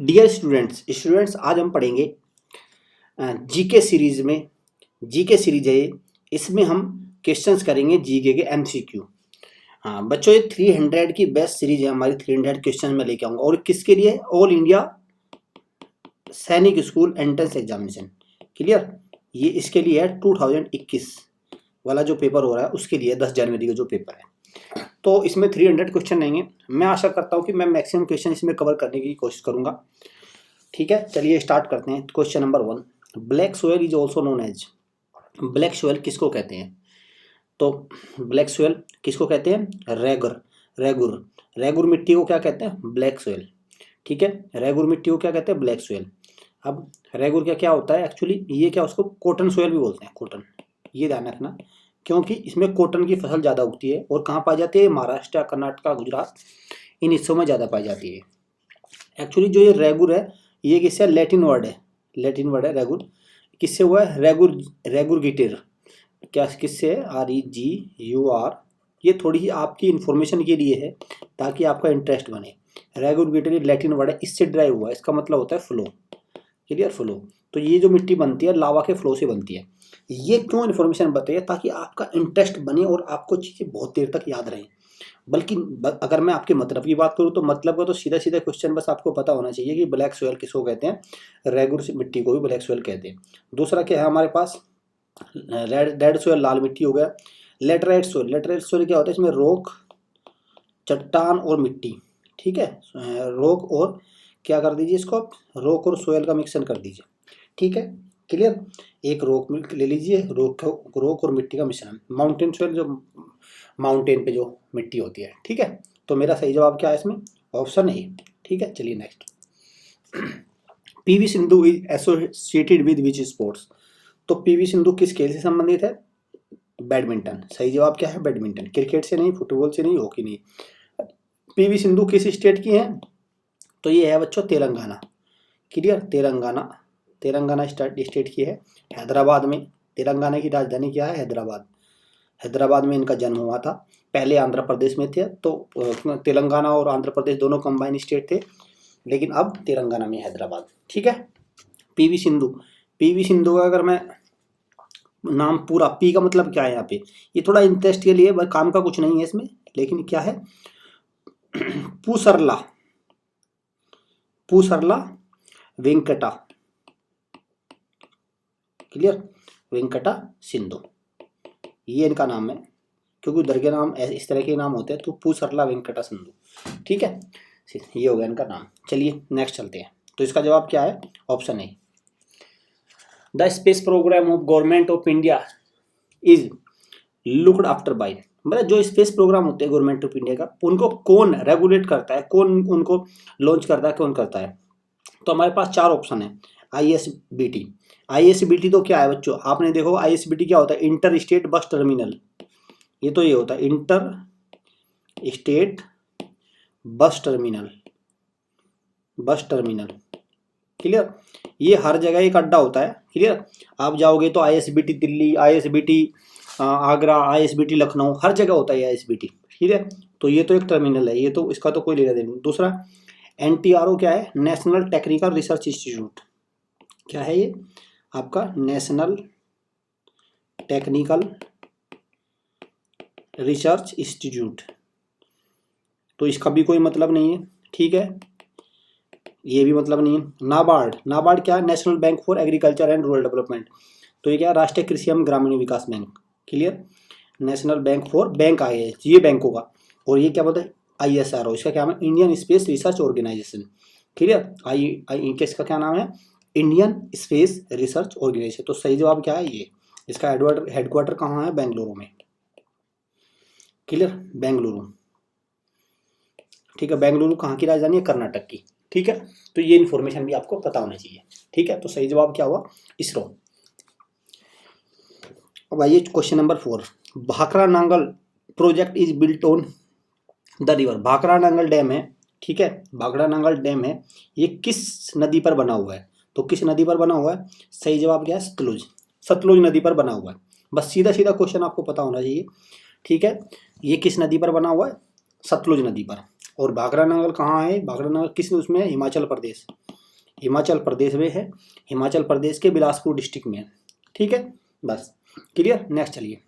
Dear students आज हम पढ़ेंगे जीके सीरीज में। जीके सीरीज है इसमें हम क्वेश्चंस करेंगे जीके के एमसीक्यू। हाँ बच्चों, ये 300 की बेस्ट सीरीज है हमारी। 300 क्वेश्चन में लेके आऊँगा। और किसके लिए? ऑल इंडिया सैनिक स्कूल एंट्रेंस एग्जामिनेशन। क्लियर? ये इसके लिए है 2021 वाला जो पेपर हो रहा है उसके लिए 10 जनवरी का जो पेपर है। तो इसमें 300 क्वेश्चन रहेंगे। मैं आशा करता हूँ कि मैं मैक्सिमम क्वेश्चन इसमें कवर करने की कोशिश करूँगा। ठीक है, चलिए स्टार्ट करते हैं। Question number 1, black soil is also known as. Black soil किसको कहते हैं? तो ब्लैक सोयल किसको कहते हैं? रेगुर मिट्टी को क्या कहते हैं? Black soil. ठीक है, रेगुर मिट्टी को क्या कहते हैं? Black soil. अब रेगुर क्या क्या होता है एक्चुअली? ये क्या, उसको कॉटन सोयल भी बोलते हैं, कॉटन। ये ध्यान रखना, क्योंकि इसमें कॉटन की फसल ज़्यादा उगती है। और कहाँ पाई जाती है? महाराष्ट्र, कर्नाटक, गुजरात, इन हिस्सों में ज़्यादा पाई जाती है। एक्चुअली जो ये रेगुर है ये किससे? लैटिन वर्ड है रेगुर। किससे हुआ है? रेगुरगिटेर। क्या किससे है? REGUR। ये थोड़ी ही आपकी इन्फॉर्मेशन के लिए है ताकि आपका इंटरेस्ट बने। रेगुरगिटेर लैटिन वर्ड है, इससे ड्राइव हुआ है। इसका मतलब होता है फ्लो। क्लियर? फ्लो। तो ये जो मिट्टी बनती है लावा के फ्लो से बनती है। ये क्यों इन्फॉर्मेशन बताइए? ताकि आपका इंटरेस्ट बने और आपको चीज़ें बहुत देर तक याद रहें। बल्कि अगर मैं आपके मतलब की बात करूं तो मतलब का तो सीधा सीधा क्वेश्चन बस आपको पता होना चाहिए कि ब्लैक सोयल किसको कहते हैं। रेगुर मिट्टी को भी ब्लैक सोयल कहते हैं। दूसरा क्या है हमारे पास? रेड सोयल, लाल मिट्टी हो गया। लेटराइट सोयल क्या होता है? इसमें रोक, चट्टान और मिट्टी। ठीक है, रोक और क्या कर दीजिए इसको? रोक और सोयल का मिक्सन कर दीजिए। ठीक है, क्लियर? एक रोक ले लीजिए, रोक और मिट्टी का मिश्रण। माउंटेन सोयल, जो माउंटेन पे जो मिट्टी होती है। ठीक है, तो मेरा सही जवाब क्या है इसमें? Option A. ठीक है, चलिए next. PV Sindhu is associated with which sports. तो पीवी सिंधु किस खेल से संबंधित है? बैडमिंटन। सही जवाब क्या है? बैडमिंटन। क्रिकेट से नहीं, फुटबॉल से नहीं, हॉकी नहीं। पीवी सिंधु किस स्टेट की है? तो ये है बच्चों तेलंगाना। क्लियर? तेलंगाना स्टेट की है, हैदराबाद में। तेलंगाना की राजधानी क्या है? हैदराबाद में इनका जन्म हुआ था। पहले आंध्र प्रदेश में थे, तो तेलंगाना और आंध्र प्रदेश दोनों कंबाइन स्टेट थे, लेकिन अब तेलंगाना में हैदराबाद। ठीक है, पीवी सिंधु का अगर मैं नाम पूरा, पी का मतलब क्या है यहाँ पे? ये थोड़ा इंटरेस्ट के लिए, काम का कुछ नहीं है इसमें, लेकिन क्या है? पूसरला वेंकटा। क्लियर? वेंकटा सिंधु, ये इनका नाम है, क्योंकि उधर के नाम इस तरह के नाम होते हैं। तो पूसरला वेंकटा सिंधु। ठीक है, ये हो गया इनका नाम। चलिए नेक्स्ट चलते हैं। तो इसका जवाब क्या है? Option A. The space program of government of India is looked after by. मतलब जो स्पेस प्रोग्राम होते हैं गवर्नमेंट ऑफ इंडिया का, उनको कौन रेगुलेट करता है, कौन उनको लॉन्च करता है, कौन करता है? तो हमारे पास 4 ऑप्शन है। ISBT तो क्या है बच्चों? आपने देखो ISBT क्या होता है? Inter state bus terminal. ये तो ये होता है inter state bus terminal. Clear? ये हर जगह एक अड्डा होता है। क्लियर? आप जाओगे तो ISBT Delhi, ISBT Agra, ISBT Lucknow, हर जगह होता है ISBT। ठीक है, तो ये तो एक टर्मिनल है, ये तो इसका तो कोई लेना देना नहीं। दूसरा NTRO क्या है? National technical research institute. क्या है ये? आपका नेशनल टेक्निकल रिसर्च इंस्टीट्यूट। तो इसका भी कोई मतलब नहीं है। ठीक है, ये भी मतलब नहीं है। नाबार्ड क्या है? National Bank for Agriculture and Rural Development. तो ये क्या है? राष्ट्रीय कृषि एवं ग्रामीण विकास बैंक। Clear? National Bank for, bank आए हैं ये बैंक होगा। और ये क्या बोलते हैं? ISRO, इसका क्या नाम है? Indian space research organisation. Clear? इसका क्या नाम है? Indian space research organisation. तो सही जवाब क्या है? ये। इसका हेडक्वार्टर कहाँ है? बेंगलुरु में। क्लियर? बेंगलुरु। ठीक है, बेंगलुरु कहाँ की राजधानी है? कर्नाटक की। ठीक है, तो ये इन्फॉर्मेशन भी आपको पता होना चाहिए। ठीक है, तो सही जवाब क्या हुआ? इसरो। अब आइए question number 4, Bhakra Nangal project is built on the river. Bhakra Nangal dam है। ठीक है, भाखरा नांगल डैम है, ये किस नदी पर बना हुआ है? तो किस नदी पर बना हुआ है? सही जवाब क्या है? सतलुज नदी पर बना हुआ है। बस सीधा सीधा क्वेश्चन आपको पता होना चाहिए। ठीक है, ये किस नदी पर बना हुआ है? सतलुज नदी पर। और भाखड़ा नगर कहाँ है? भाखड़ा नगर किस उसमें है? हिमाचल प्रदेश, हिमाचल प्रदेश में है, हिमाचल प्रदेश के बिलासपुर डिस्ट्रिक्ट में है। ठीक है, बस क्लियर। नेक्स्ट चलिए,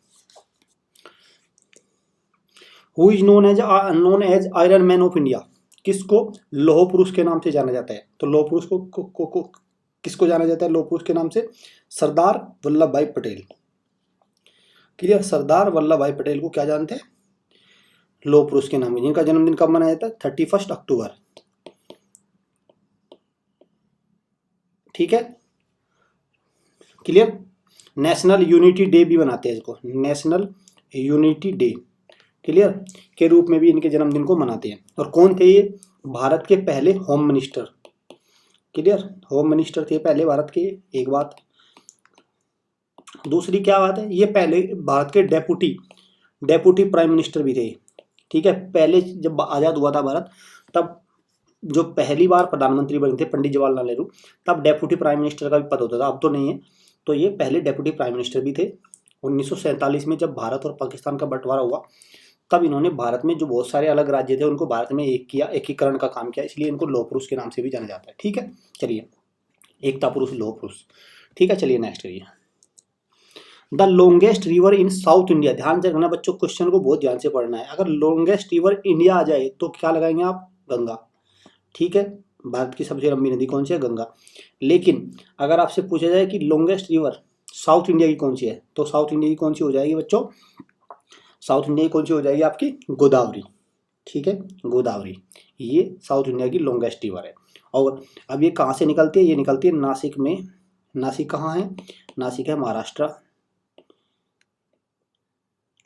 who is known as iron man of India, किसको लौह पुरुष के नाम से जाना जाता है? तो लौह पुरुष को किसको जाना जाता है लौह पुरुष के नाम से? सरदार वल्लभ भाई पटेल। क्लियर, सरदार वल्लभ भाई पटेल को क्या जानते हैं? लौह पुरुष के नाम से। जिनका जन्मदिन कब मनाया जाता है? 31 अक्टूबर। ठीक है, क्लियर। नेशनल यूनिटी डे भी बनाते हैं इसको, नेशनल यूनिटी डे, क्लियर, के रूप में भी इनके जन्मदिन को मनाते हैं। और कौन थे ये? भारत के पहले home minister, clear, home minister थे पहले भारत के। एक बात, दूसरी क्या बात है, ये पहले भारत के डेपुटी प्राइम मिनिस्टर भी थे। ठीक है, पहले जब आज़ाद हुआ था भारत, तब जो पहली बार प्रधानमंत्री बने थे पंडित जवाहरलाल नेहरू, तब डेप्यूटी प्राइम मिनिस्टर का भी पद होता था, अब तो नहीं है। तो ये पहले डेप्यूटी प्राइम मिनिस्टर भी थे। 1947 में जब भारत और पाकिस्तान का बंटवारा हुआ, तब इन्होंने भारत में जो बहुत सारे अलग राज्य थे उनको भारत में एक किया, एकीकरण का काम किया, इसलिए इनको लौह पुरुष के नाम से भी जाना जाता है। ठीक है, चलिए, एकता पुरुष, लौह पुरुष। ठीक है, चलिए नेक्स्ट करिए। The longest river in south India, ध्यान से रखना बच्चों, क्वेश्चन को बहुत ध्यान से पढ़ना है। अगर लॉन्गेस्ट रिवर इंडिया आ जाए तो क्या लगाएंगे आप? गंगा। ठीक है, भारत की सबसे लंबी नदी कौन सी है? गंगा। लेकिन अगर आपसे पूछा जाए कि लॉन्गेस्ट रिवर साउथ इंडिया की कौन सी है, तो साउथ इंडिया की कौन सी हो जाएगी बच्चों? साउथ इंडिया की कौन सी हो जाएगी आपकी? गोदावरी। ठीक है, गोदावरी, ये साउथ इंडिया की लॉन्गेस्ट रिवर है। और अब ये कहाँ से निकलती है? ये निकलती है नासिक में। नासिक कहाँ है? नासिक है महाराष्ट्र।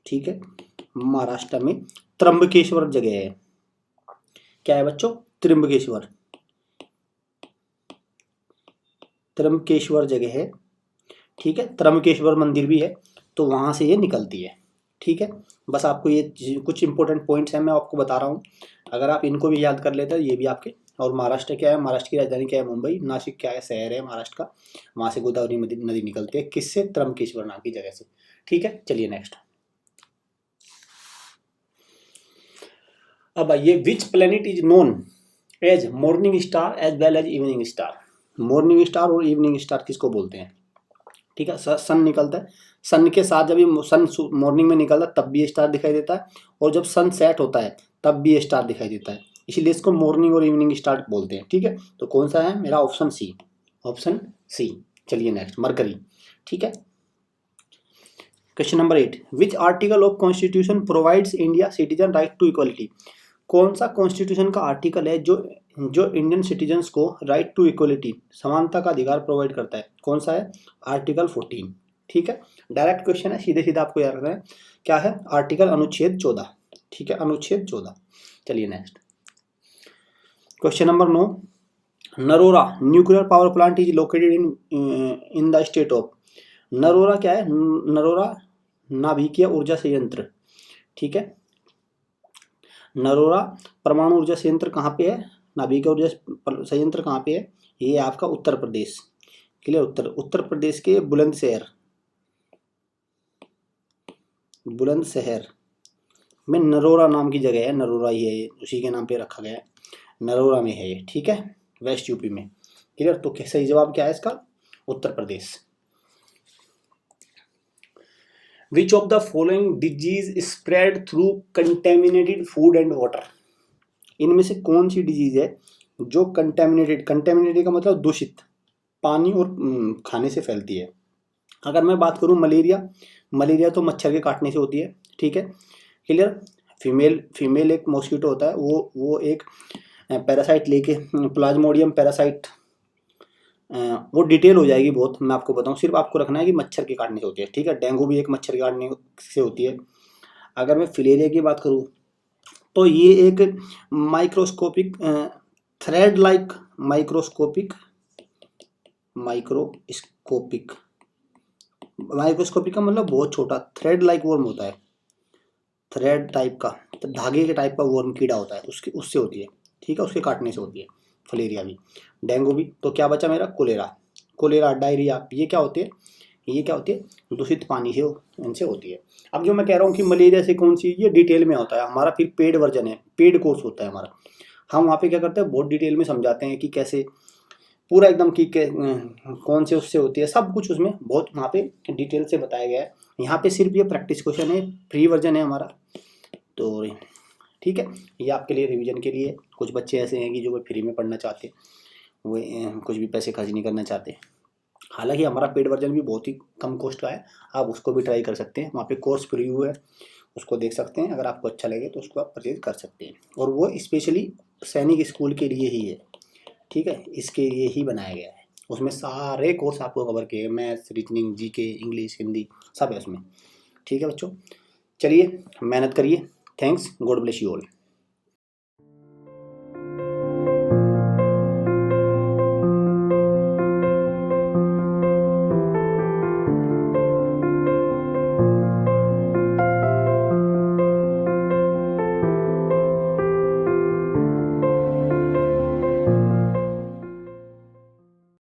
ठीक है, महाराष्ट्र में त्र्यंबकेश्वर जगह है। क्या है बच्चों? त्र्यंबकेश्वर, त्र्यंबकेश्वर जगह है। ठीक है, त्र्यंबकेश्वर मंदिर भी है, तो वहां से ये निकलती है। ठीक है, बस आपको ये कुछ इंपॉर्टेंट पॉइंट्स हैं, मैं आपको बता रहा हूँ। अगर आप इनको भी याद कर लेते हैं, ये भी आपके। और महाराष्ट्र क्या है? महाराष्ट्र की राजधानी क्या है? मुंबई। नासिक क्या है? शहर है महाराष्ट्र का। वहां से गोदावरी नदी निकलती है, किससे? त्र्यंबकेश्वर नाम की जगह से। ठीक है, चलिए नेक्स्ट। अब आइए, which planet is known as morning star as well as evening star? Morning star और इवनिंग स्टार किसको बोलते हैं? ठीक है, सन निकलता है, सन के साथ जब ये सन मॉर्निंग में निकलता है तब भी स्टार दिखाई देता है, और जब सन सेट होता है तब भी स्टार दिखाई देता है, इसलिए इसको मॉर्निंग और इवनिंग स्टार बोलते हैं। ठीक है, तो कौन सा है मेरा? Option C, option C. चलिए नेक्स्ट, मरकरी। ठीक है, question number 8, which article of constitution provides India citizen right to equality? कौन सा कॉन्स्टिट्यूशन का आर्टिकल है जो इंडियन सिटीजन्स को राइट टू इक्वलिटी, समानता का अधिकार प्रोवाइड करता है? कौन सा है? आर्टिकल 14। ठीक है, डायरेक्ट क्वेश्चन है, सीधे सीधे आपको याद रखना है। क्या है? आर्टिकल अनुच्छेद 14। ठीक है, अनुच्छेद 14। चलिए next, question number 9, Narora nuclear power plant is located in the state of? Narora क्या है? नरोरा नाभिकीय ऊर्जा संयंत्र। ठीक है, नरोरा परमाणु ऊर्जा संयंत्र कहाँ पे है? नाभिकीय ऊर्जा संयंत्र कहाँ पे है? ये आपका उत्तर प्रदेश। क्लियर, उत्तर प्रदेश के बुलंदशहर में नरोरा नाम की जगह है। नरोरा ही है, उसी के नाम पे रखा गया है, नरोरा में है ये। ठीक है, वेस्ट यूपी में। क्लियर, तो सही जवाब क्या है इसका? Uttar Pradesh. Which of the following disease spread through contaminated food and water? इनमें से कौन सी डिजीज है जो कंटेमिनेटेड का मतलब दूषित पानी और खाने से फैलती है? अगर मैं बात करूं मलेरिया तो मच्छर के काटने से होती है। ठीक है, क्लियर। फीमेल एक मॉस्किटो होता है, वो एक पैरासाइट लेके, प्लाज्मोडियम पैरासाइट, वो डिटेल हो जाएगी बहुत, मैं आपको बताऊं। सिर्फ आपको रखना है कि मच्छर के काटने से होती है। ठीक है, डेंगू भी एक मच्छर के काटने से होती है। अगर मैं फिलेरिया की बात करूं तो ये एक माइक्रोस्कोपिक थ्रेड लाइक माइक्रोस्कोपिक का मतलब बहुत छोटा, थ्रेड लाइक वर्म होता है, थ्रेड टाइप का, तो धागे के टाइप का वर्म कीड़ा होता है, उससे होती है। ठीक है, उसके काटने से होती है फलेरिया भी, डेंगू भी। तो क्या बचा मेरा? कोलेरा, डायरिया, ये क्या होते हैं? ये क्या होती है, दूषित पानी से इनसे होती है। अब जो मैं कह रहा हूँ कि मलेरिया से कौन सी, ये डिटेल में होता है हमारा, फिर पेड वर्जन है, पेड कोर्स होता है हमारा। हम वहाँ पे क्या करते हैं, बहुत डिटेल में समझाते हैं कि कैसे पूरा एकदम कि कौन से उससे होती है, सब कुछ उसमें बहुत वहाँ पे डिटेल से बताया गया है। यहाँ पे सिर्फ ये प्रैक्टिस क्वेश्चन है, फ्री वर्जन है हमारा। तो ठीक है, ये आपके लिए रिवीजन के लिए। कुछ बच्चे ऐसे हैं कि जो फ्री में पढ़ना चाहते, वो कुछ भी पैसे खर्च नहीं करना चाहते। हालांकि हमारा पेड वर्जन भी बहुत ही कम कॉस्ट का है, आप उसको भी ट्राई कर सकते हैं। वहाँ पे कोर्स प्रीव्यू है, उसको देख सकते हैं। अगर आपको अच्छा लगे तो उसको आप परचेज कर सकते हैं, और वो स्पेशली सैनिक स्कूल के लिए ही है, ठीक है, इसके लिए ही बनाया गया है। उसमें सारे कोर्स आपको कवर किए, maths, reasoning, GK, English, Hindi, सब है उसमें। ठीक है बच्चों, चलिए मेहनत करिए। Thanks, God bless you all.